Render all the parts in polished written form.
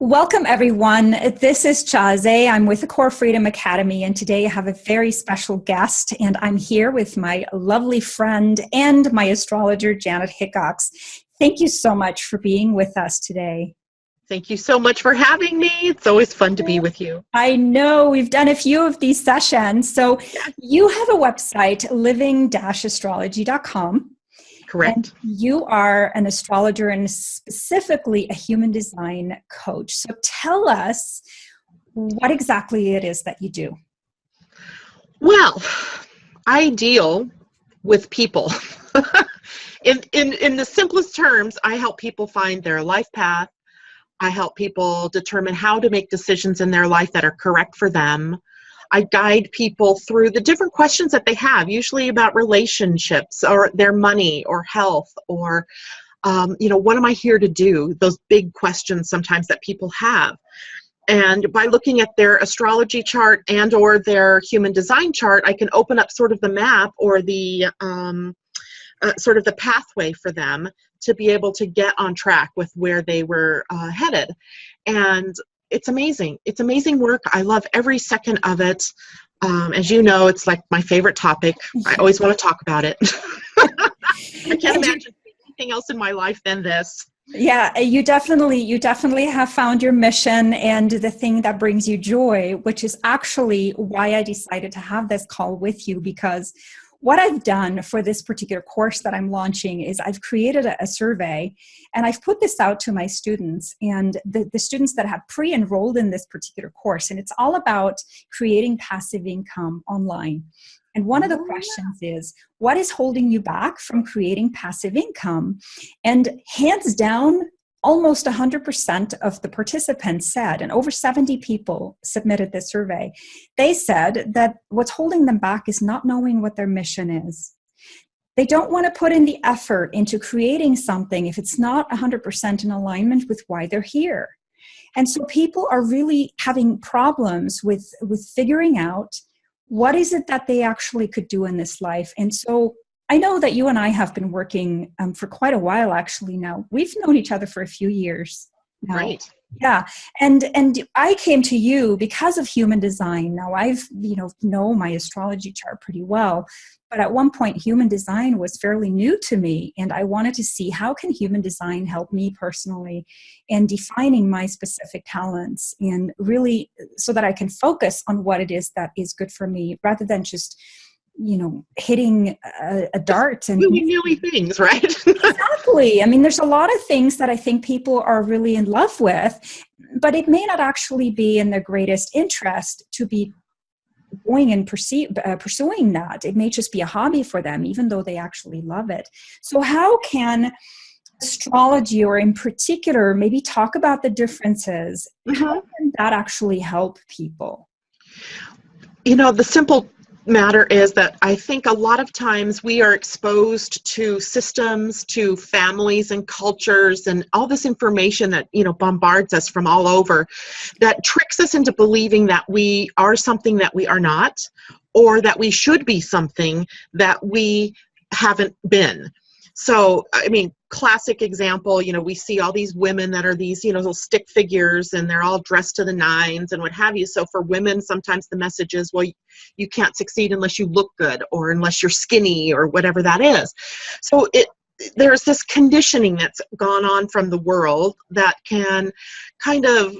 Welcome, everyone. This is Chaze. I'm with the Core Freedom Academy, and today I have a very special guest, and I'm here with my lovely friend and my astrologer, Janet Hickox. Thank you so much for being with us today. Thank you so much for having me. It's always fun to be with you. I know we've done a few of these sessions. So you have a website, living-astrology.com. Correct. And you are an astrologer and specifically a human design coach. So tell us what exactly it is that you do. Well, I deal with people. In the simplest terms, I help people find their life path. I help people determine how to make decisions in their life that are correct for them. I guide people through the different questions that they have, usually about relationships or their money or health or, what am I here to do? Those big questions sometimes that people have. And by looking at their astrology chart and or their human design chart, I can open up sort of the map or the sort of the pathway for them to be able to get on track with where they were headed. And it's amazing. It's amazing work. I love every second of it. As you know, it's like my favorite topic. I always want to talk about it. I can't imagine anything else in my life than this. Yeah, you definitely have found your mission and the thing that brings you joy, which is actually why I decided to have this call with you, because what I've done for this particular course that I'm launching is I've created a survey and I've put this out to my students and the students that have pre-enrolled in this particular course. And it's all about creating passive income online. And one of the questions is, what is holding you back from creating passive income? And hands down, almost 100% of the participants said, and over 70 people submitted this survey, they said that what's holding them back is not knowing what their mission is. They don't want to put in the effort into creating something if it's not 100% in alignment with why they're here. And so people are really having problems with figuring out what is it that they actually could do in this life. And so I know that you and I have been working for quite a while, actually. Now we've known each other for a few years now. Right. Yeah. And I came to you because of human design. Now I've, know my astrology chart pretty well, but at one point human design was fairly new to me. And I wanted to see how can human design help me personally in defining my specific talents and really so that I can focus on what it is that is good for me rather than just hitting a dart and doing new things, right? Exactly. I mean, there's a lot of things that I think people are really in love with, but it may not actually be in their greatest interest to be going and pursuing that. It may just be a hobby for them, even though they actually love it. So how can astrology, or in particular, maybe talk about the differences? How can that actually help people? The simple matter is that I think a lot of times we are exposed to systems, to families and cultures and all this information that, bombards us from all over that tricks us into believing that we are something that we are not, or that we should be something that we haven't been. So, I mean, classic example, we see all these women that are these, little stick figures and they're all dressed to the nines and what have you. So for women, sometimes the message is, well, you can't succeed unless you look good or unless you're skinny or whatever that is. So there's this conditioning that's gone on from the world that can kind of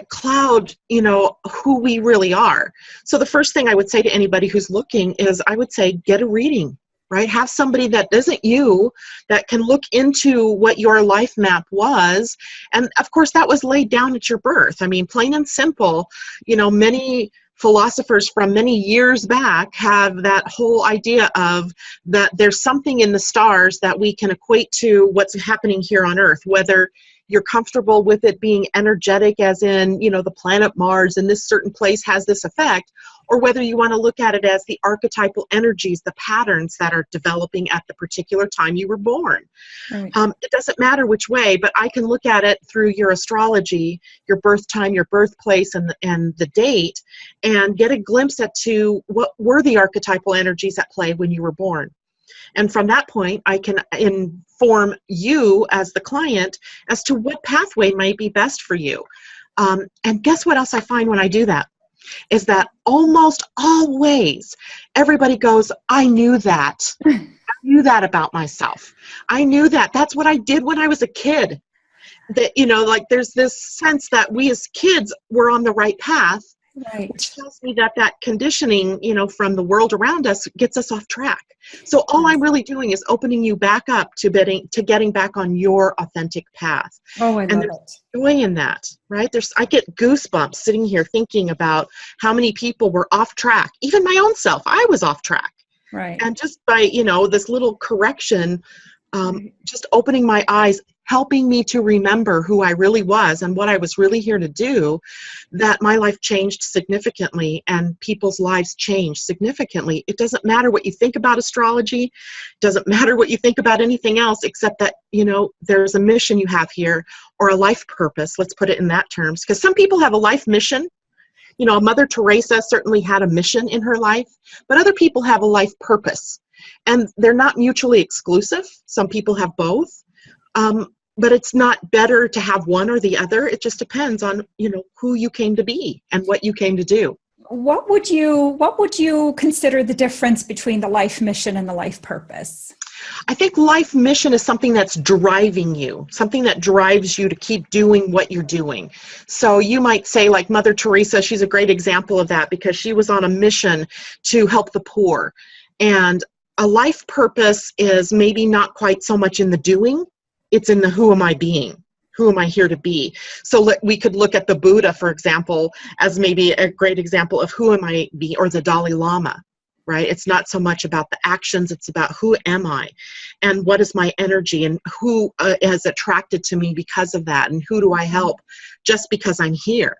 cloud, who we really are. So the first thing I would say to anybody who's looking is I would say, get a reading. Right? Have somebody that isn't you that can look into what your life map was. And of course, that was laid down at your birth. I mean, plain and simple, many philosophers from many years back have that whole idea of that there's something in the stars that we can equate to what's happening here on Earth, whether you're comfortable with it being energetic as in, the planet Mars in this certain place has this effect, or whether you want to look at it as the archetypal energies, the patterns that are developing at the particular time you were born. Right. It doesn't matter which way, but I can look at it through your astrology, your birth time, your birthplace, and the date, and get a glimpse as to what were the archetypal energies at play when you were born. And from that point, I can inform you as the client as to what pathway might be best for you. And guess what else I find when I do that? Is that almost always everybody goes, I knew that. I knew that about myself. I knew that. That's what I did when I was a kid. That, like there's this sense that we as kids were on the right path, Right. which tells me that conditioning, from the world around us gets us off track. So all I'm really doing is opening you back up to getting back on your authentic path. Oh, I love it. Joy in that, right? I get goosebumps sitting here thinking about how many people were off track. Even my own self, I was off track. Right. And just by, this little correction, just opening my eyes, helping me to remember who I really was and what I was really here to do, that my life changed significantly and people's lives changed significantly. It doesn't matter what you think about astrology, doesn't matter what you think about anything else, except that, there's a mission you have here, or a life purpose, let's put it in that terms. Because some people have a life mission. Mother Teresa certainly had a mission in her life, but other people have a life purpose. And they're not mutually exclusive. Some people have both. But it's not better to have one or the other. It just depends on, who you came to be and what you came to do. What would you consider the difference between the life mission and the life purpose? I think life mission is something that's driving you, something that drives you to keep doing what you're doing. So you might say, like Mother Teresa, she's a great example of that because she was on a mission to help the poor. And a life purpose is maybe not quite so much in the doing. It's in the who am I being? Who am I here to be? So we could look at the Buddha, for example, as maybe a great example of who am I be, or the Dalai Lama, right? It's not so much about the actions, it's about who am I and what is my energy and who is attracted to me because of that and who do I help just because I'm here.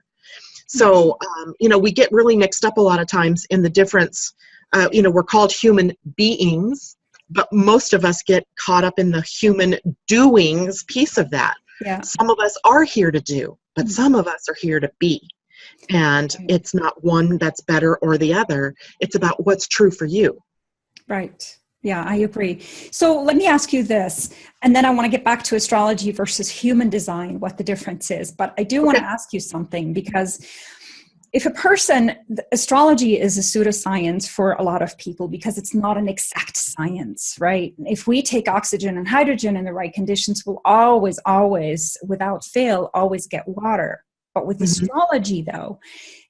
So, we get really mixed up a lot of times in the difference. We're called human beings, but most of us get caught up in the human doings piece of that. Yeah. Some of us are here to do, but some of us are here to be. And it's not one that's better or the other. It's about what's true for you. Right. Yeah, I agree. So let me ask you this, and then I want to get back to astrology versus human design, what the difference is. But I do want to ask you something, because if astrology is a pseudoscience for a lot of people because it's not an exact science, right? If we take oxygen and hydrogen in the right conditions, we'll always, without fail, always get water. But with astrology, though,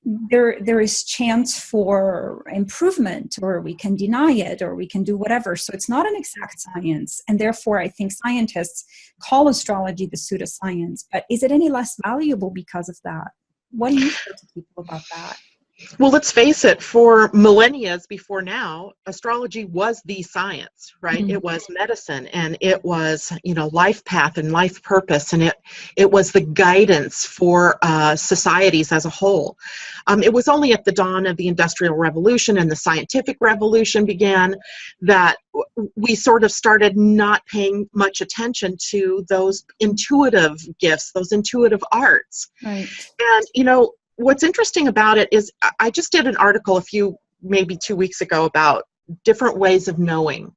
there is chance for improvement, or we can deny it, or we can do whatever. So it's not an exact science. And therefore, I think scientists call astrology the pseudoscience. But is it any less valuable because of that? What do you say to people about that? Well, let's face it, for millennia before now, astrology was the science, right? Mm-hmm. It was medicine, and it was, life path and life purpose, and it was the guidance for societies as a whole. It was only at the dawn of the Industrial Revolution and the Scientific Revolution began that we sort of started not paying much attention to those intuitive gifts, those intuitive arts. Right. And, what's interesting about it is I just did an article maybe 2 weeks ago about different ways of knowing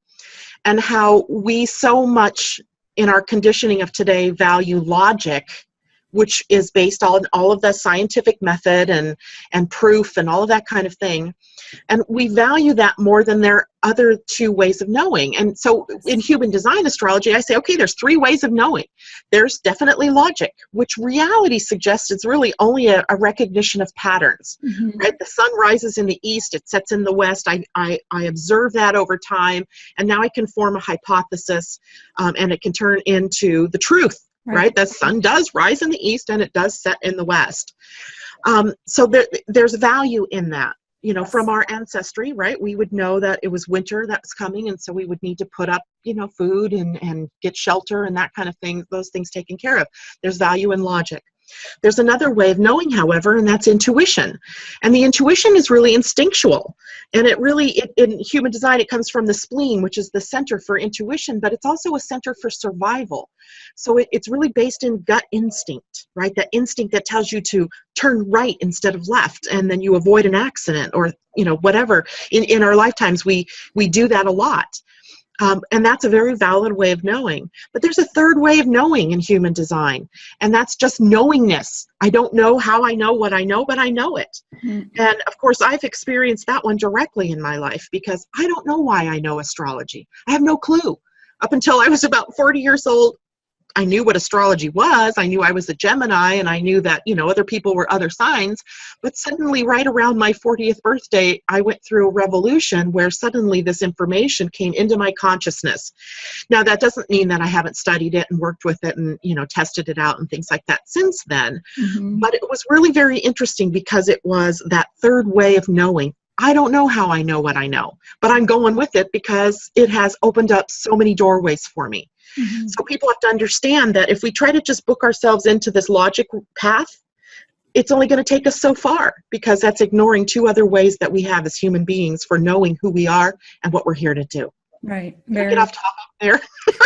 and how we so much in our conditioning of today value logic, which is based on all of the scientific method and proof and all of that kind of thing. And we value that more than their other two ways of knowing. And so in human design astrology, I say, okay, there's 3 ways of knowing. There's definitely logic, which reality suggests it's really only a recognition of patterns, right? The sun rises in the east, it sets in the west. I observe that over time, and now I can form a hypothesis, and it can turn into the truth. Right? The sun does rise in the east and it does set in the west. So there's value in that. From our ancestry, right? We would know that it was winter that was coming, and so we would need to put up, food and get shelter and that kind of thing, those things taken care of. There's value in logic. There's another way of knowing, however, and that's intuition. And the intuition is really instinctual. And in human design, it comes from the spleen, which is the center for intuition, but it's also a center for survival. So it's really based in gut instinct, right? That instinct that tells you to turn right instead of left, and then you avoid an accident or, whatever. In our lifetimes, we do that a lot. And that's a very valid way of knowing. But there's a third way of knowing in human design, and that's just knowingness. I don't know how I know what I know, but I know it. Mhm. And of course, I've experienced that one directly in my life because I don't know why I know astrology. I have no clue. Up until I was about 40 years old, I knew what astrology was. I knew I was a Gemini, and I knew that, other people were other signs. But suddenly, right around my 40th birthday, I went through a revolution where suddenly this information came into my consciousness. Now, that doesn't mean that I haven't studied it and worked with it and, tested it out and things like that since then. Mhm. But it was really very interesting because it was that third way of knowing. I don't know how I know what I know, but I'm going with it because it has opened up so many doorways for me. Mhm. So people have to understand that if we try to just book ourselves into this logic path, it's only going to take us so far because that's ignoring two other ways that we have as human beings for knowing who we are and what we're here to do. Right. Did I get off topic there?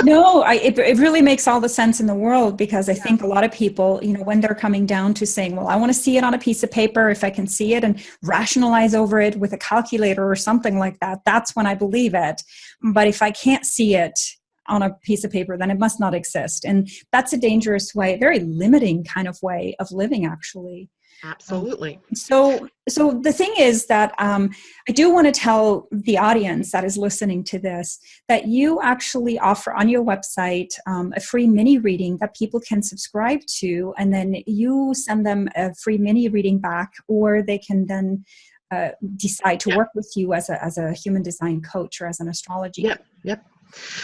No, it really makes all the sense in the world because I think a lot of people, when they're coming down to saying, well, I want to see it on a piece of paper, if I can see it and rationalize over it with a calculator or something like that, that's when I believe it. But if I can't see it on a piece of paper, then it must not exist. And that's a dangerous way, very limiting kind of way of living, actually. Absolutely. So the thing is that I do want to tell the audience that is listening to this that you actually offer on your website a free mini reading that people can subscribe to, and then you send them a free mini reading back, or they can then decide to work with you as a human design coach or as an astrology coach. Yep.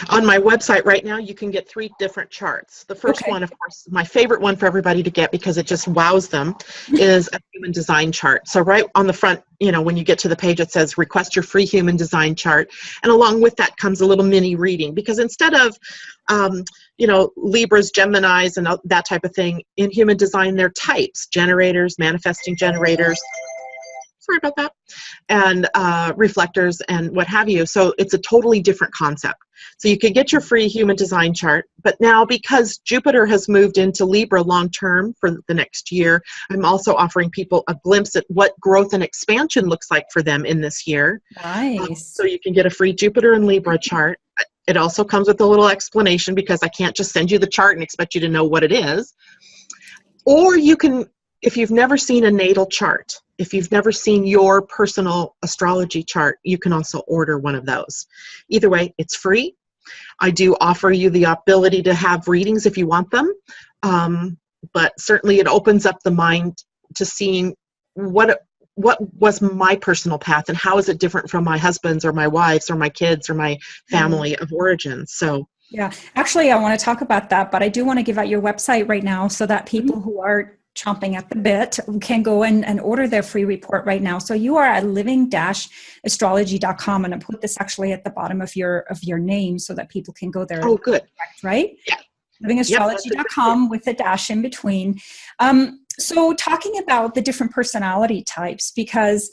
On my website right now, you can get 3 different charts. The first one, of course, my favorite one for everybody to get because it just wows them, is a human design chart. So right on the front, when you get to the page, it says request your free human design chart. And along with that comes a little mini reading because instead of, Libras, Geminis, and that type of thing, in human design, they're types, generators, manifesting generators. Sorry about that. And reflectors and what have you. So it's a totally different concept. So you can get your free human design chart. But now because Jupiter has moved into Libra long term for the next year, I'm also offering people a glimpse at what growth and expansion looks like for them in this year. Nice. So you can get a free Jupiter and Libra chart. It also comes with a little explanation because I can't just send you the chart and expect you to know what it is. Or you can, if you've never seen a natal chart, if you've never seen your personal astrology chart, you can also order one of those. Either way, it's free. I do offer you the ability to have readings if you want them, but certainly it opens up the mind to seeing what was my personal path and how is it different from my husband's or my wife's or my kids or my family of origin. So yeah, actually, I want to talk about that, but I do want to give out your website right now so that people who are chomping at the bit can go and order their free report right now. So you are at living-astrology.com, and I put this actually at the bottom of your name so that people can go there. Oh, good. Right? Yeah. Livingastrology.com with a dash in between. So talking about the different personality types, because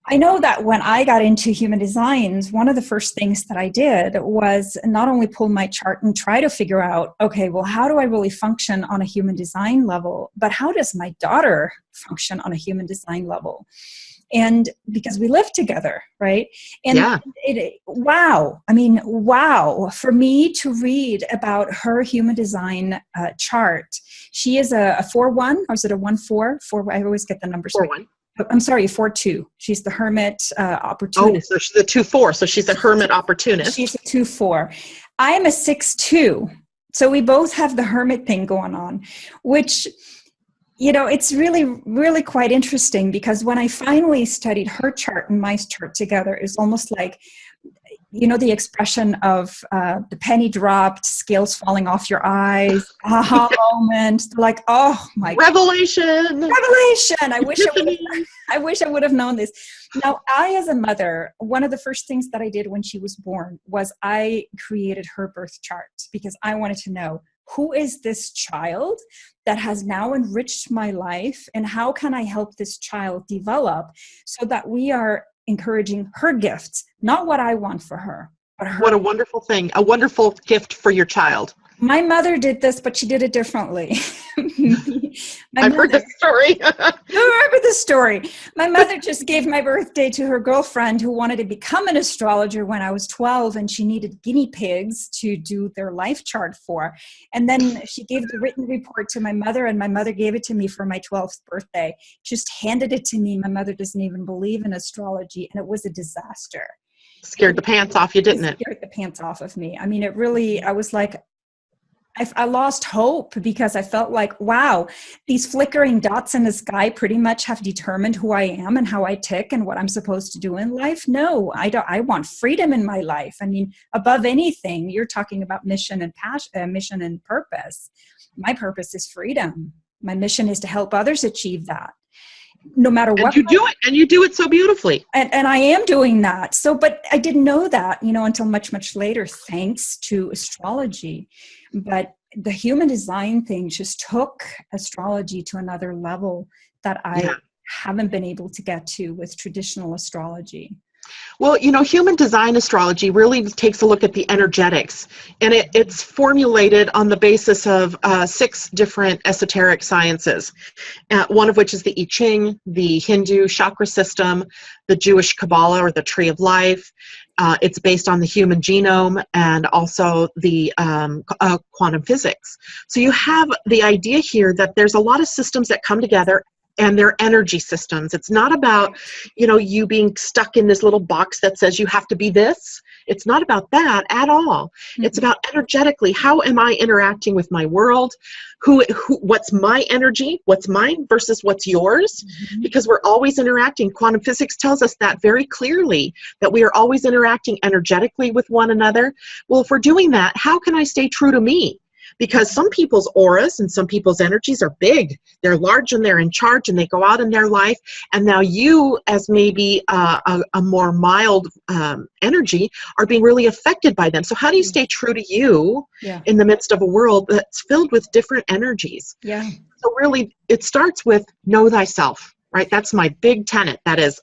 I know that when I got into human designs, one of the first things that I did was not only pull my chart and try to figure out, okay, well, how do I really function on a human design level? But how does my daughter function on a human design level? And because we live together, right? And wow. For me to read about her human design chart, she is a 4-1, or is it a 1-4? 4, I always get the numbers right. 4-1. I'm sorry, 4-2. She's the hermit opportunist. Oh, so she's a 2-4. So she's a hermit opportunist. She's a 2-4. I am a 6-2. So we both have the hermit thing going on, which, it's really, really quite interesting because when I finally studied her chart and my chart together, it's almost like, the expression of the penny dropped, scales falling off your eyes, aha moment, like, oh my revelation. I wish I would have known this. Now, I, as a mother, one of the first things that I did when she was born was I created her birth chart because I wanted to know, who is this child that has now enriched my life, and how can I help this child develop so that we are encouraging her gifts, not what I want for her, but her. What a wonderful thing, a wonderful gift for your child. My mother did this, but she did it differently. I've heard the story. You remember the the story. My mother just gave my birthday to her girlfriend who wanted to become an astrologer when I was 12, and she needed guinea pigs to do their life chart for. And then she gave the written report to my mother, and my mother gave it to me for my 12th birthday. Just handed it to me. My mother doesn't even believe in astrology, and it was a disaster. Scared the pants off you, didn't it? Scared the pants off of me. I mean, it really, I was like, I lost hope because I felt like, wow, these flickering dots in the sky pretty much have determined who I am and how I tick and what I'm supposed to do in life. No, I don't. I want freedom in my life. I mean, above anything, you're talking about mission and passion, mission and purpose. My purpose is freedom. My mission is to help others achieve that. No matter what. And you do it, and you do it so beautifully. And I am doing that. So, but I didn't know that, until much, much later, thanks to astrology. But the human design thing just took astrology to another level that I haven't been able to get to with traditional astrology. Well, Human Design Astrology really takes a look at the energetics, and it's formulated on the basis of 6 different esoteric sciences, one of which is the I Ching, the Hindu chakra system, the Jewish Kabbalah or the Tree of Life. It's based on the human genome and also the quantum physics. So you have the idea here that there's a lot of systems that come together, and their energy systems. It's not about, you being stuck in this little box that says you have to be this. It's not about that at all. Mm-hmm. It's about energetically, how am I interacting with my world? What's my energy? What's mine versus what's yours? Mm-hmm. Because we're always interacting. Quantum physics tells us that very clearly, that we are always interacting energetically with one another. Well, if we're doing that, how can I stay true to me? Because some people's auras and some people's energies are big. They're large and they're in charge and they go out in their life. And now you, as maybe a more mild energy, are being really affected by them. So how do you stay true to you in the midst of a world that's filled with different energies? Yeah. So really, it starts with know thyself, right? That's my big tenet. That is,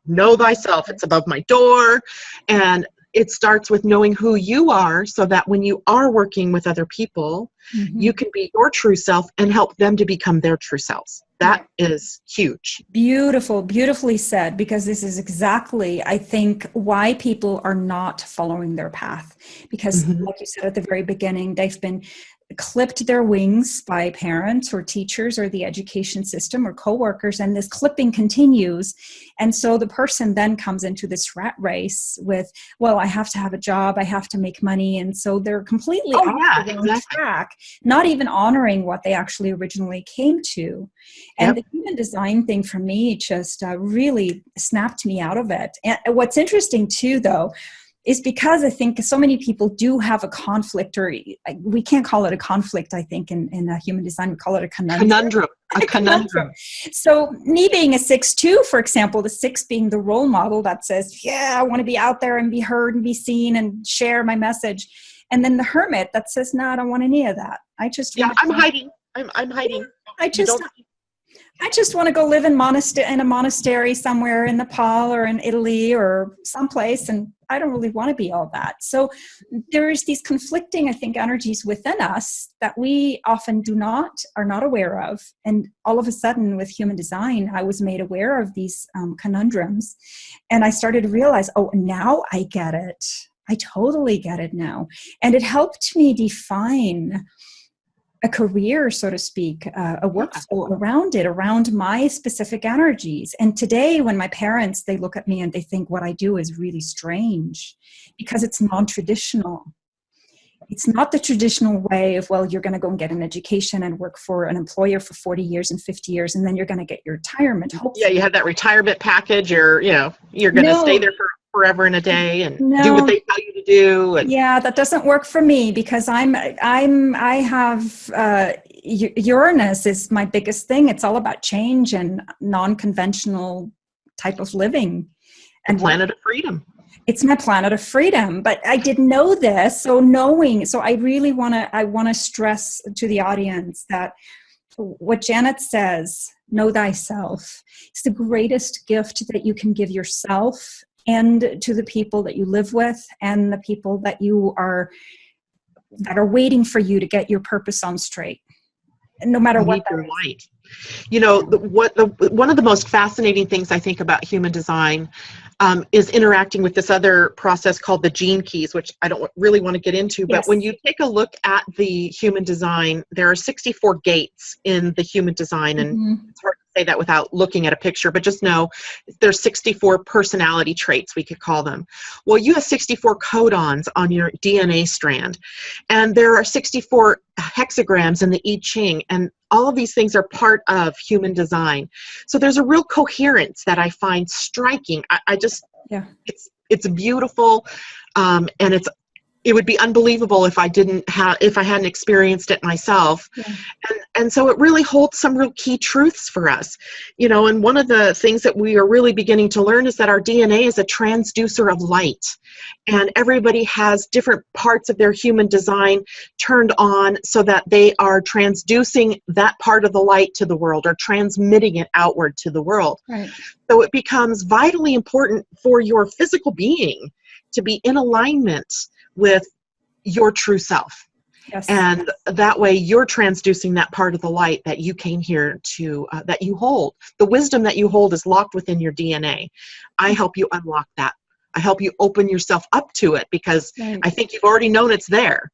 know thyself. It's above my door. And it starts with knowing who you are so that when you are working with other people, you can be your true self and help them to become their true selves. That is huge. Beautiful, beautifully said, because this is exactly, I think, why people are not following their path. Because like you said at the very beginning, they've been clipped their wings by parents or teachers or the education system or coworkers, and this clipping continues. And so the person then comes into this rat race with, well, I have to have a job, I have to make money. And so they're completely off the wrong track, not even honoring what they actually originally came to. And the human design thing for me just really snapped me out of it. And what's interesting too, though, is because I think so many people do have a conflict, or we can't call it a conflict, I think, in human design, we call it a conundrum. A conundrum. So me being a 6-2, for example, the 6 being the role model that says, I want to be out there and be heard and be seen and share my message. And then the hermit that says, no, I don't want any of that. I'm hiding. I'm hiding. I just want to go live in a monastery somewhere in Nepal or in Italy or someplace, and I don't really want to be all that. So there's these conflicting, I think, energies within us that we often are not aware of. And all of a sudden with human design, I was made aware of these conundrums. And I started to realize, now I get it. I totally get it now. And it helped me define a career, so to speak, a workflow around my specific energies. And today when my parents, they look at me and they think what I do is really strange because it's non-traditional. It's not the traditional way of, well, you're going to go and get an education and work for an employer for 40 years and 50 years, and then you're going to get your retirement. Hopefully. Yeah, you have that retirement package. You're going to stay there for forever and a day and do what they tell you to do. And that doesn't work for me because I have Uranus is my biggest thing. It's all about change and non-conventional type of living. And planet of freedom. It's my planet of freedom, but I didn't know this. So I really want to stress to the audience that what Janet says, know thyself, is the greatest gift that you can give yourself and to the people that you live with and the people that are waiting for you to get your purpose on straight. no matter You what need that your is. light. You know, one of the most fascinating things I think about human design is interacting with this other process called the gene keys, which I don't really want to get into. But when Yes. you take a look at the human design, there are 64 gates in the human design. And Mhm. it's hard to say that without looking at a picture, but just know there's 64 personality traits, we could call them. Well, you have 64 codons on your DNA strand, and there are 64 hexagrams in the I Ching, and all of these things are part of human design. So there's a real coherence that I find striking. I just, Yeah. it's beautiful, and it would be unbelievable if I hadn't experienced it myself. Yeah. And so it really holds some real key truths for us. You know, and one of the things that we are really beginning to learn is that our DNA is a transducer of light. And everybody has different parts of their human design turned on so that they are transducing that part of the light to the world, or transmitting it outward to the world. Right. So it becomes vitally important for your physical being to be in alignment with your true self. Yes. And that way you're transducing that part of the light that you came here to, that you hold. The wisdom that you hold is locked within your DNA. I help you unlock that. I help you open yourself up to it, because Right. I think you've already known it's there,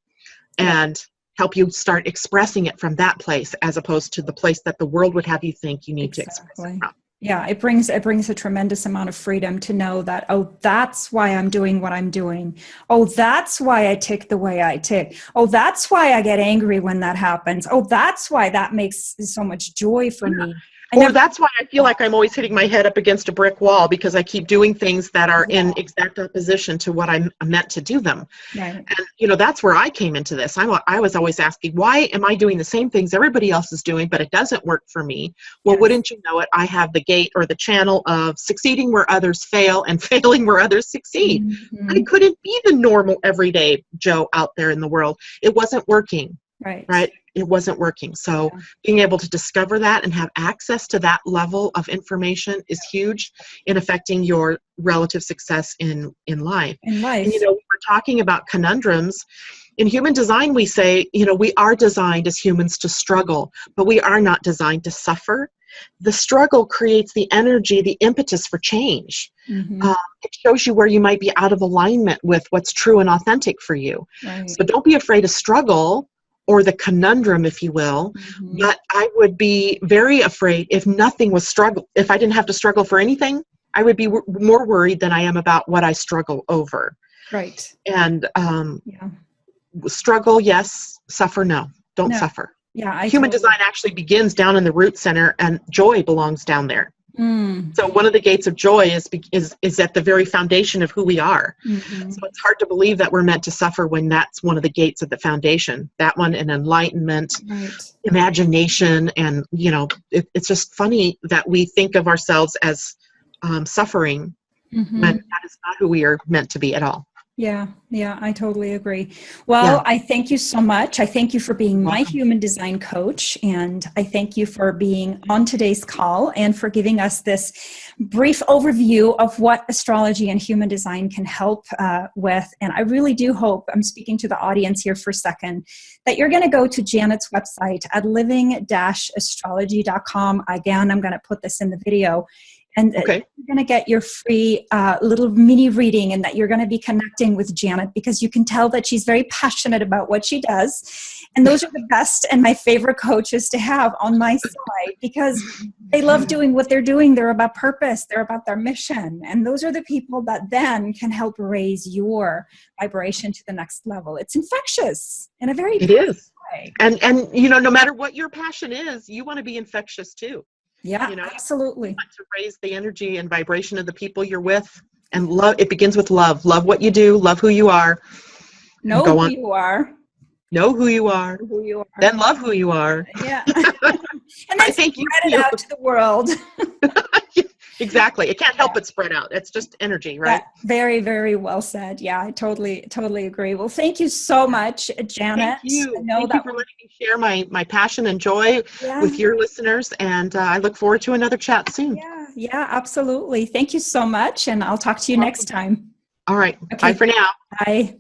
and help you start expressing it from that place, as opposed to the place that the world would have you think you need to express it from. Yeah, it brings a tremendous amount of freedom to know that, oh, that's why I'm doing what I'm doing. Oh, that's why I tick the way I tick. Oh, that's why I get angry when that happens. Oh, that's why that makes so much joy for me. Or that's why I feel like I'm always hitting my head up against a brick wall, because I keep doing things that are in exact opposition to what I'm meant to do them. Right. And, you know, that's where I came into this. I was always asking, why am I doing the same things everybody else is doing, but it doesn't work for me? Well, Yes. wouldn't you know it, I have the gate or the channel of succeeding where others fail and failing where others succeed. Mm-hmm. I couldn't be the normal everyday Joe out there in the world. It wasn't working. Right? It wasn't working. So being able to discover that and have access to that level of information is huge in affecting your relative success in life. In life. And, you know, we're talking about conundrums. In human design, we say, you know, we are designed as humans to struggle, but we are not designed to suffer. The struggle creates the energy, the impetus for change. Mm-hmm. It shows you where you might be out of alignment with what's true and authentic for you. Right. So don't be afraid to struggle, or the conundrum, if you will. Mm-hmm. But I would be very afraid if nothing was struggle. If I didn't have to struggle for anything, I would be more worried than I am about what I struggle over. Right. And struggle, yes. Suffer, no. Don't suffer. Yeah. Human design actually begins down in the root center, and joy belongs down there. So one of the gates of joy is at the very foundation of who we are. Mm-hmm. So it's hard to believe that we're meant to suffer when that's one of the gates of the foundation. That one, and enlightenment, imagination, and, you know, it's just funny that we think of ourselves as suffering when that is not who we are meant to be at all. Yeah, I totally agree. Well, I thank you so much. I thank you for being my human design coach, and I thank you for being on today's call and for giving us this brief overview of what astrology and human design can help with. And I really do hope, I'm speaking to the audience here for a second, that you're going to go to Janet's website at living-astrology.com. Again, I'm going to put this in the video. And you're going to get your free little mini reading, and that you're going to be connecting with Janet, because you can tell that she's very passionate about what she does. And those are the best and my favorite coaches to have on my side, because they love doing what they're doing. They're about purpose. They're about their mission. And those are the people that then can help raise your vibration to the next level. It's infectious in a very positive way. And you know, no matter what your passion is, you want to be infectious too. Yeah, you know, absolutely. You want to raise the energy and vibration of the people you're with, and love. It begins with love. Love what you do. Love who you are. Know who you are. Know who you are. Who you are. Then love who you are. Yeah. And then spread it out to the world. Exactly. It can't help but spread out. It's just energy, right? Very, very well said. Yeah, I totally agree. Well, thank you so much, Janet. Thank you. Thank you for letting me share my passion and joy with your listeners. And I look forward to another chat soon. Yeah, absolutely. Thank you so much. And I'll talk to you next time. All right. Okay. Bye for now. Bye.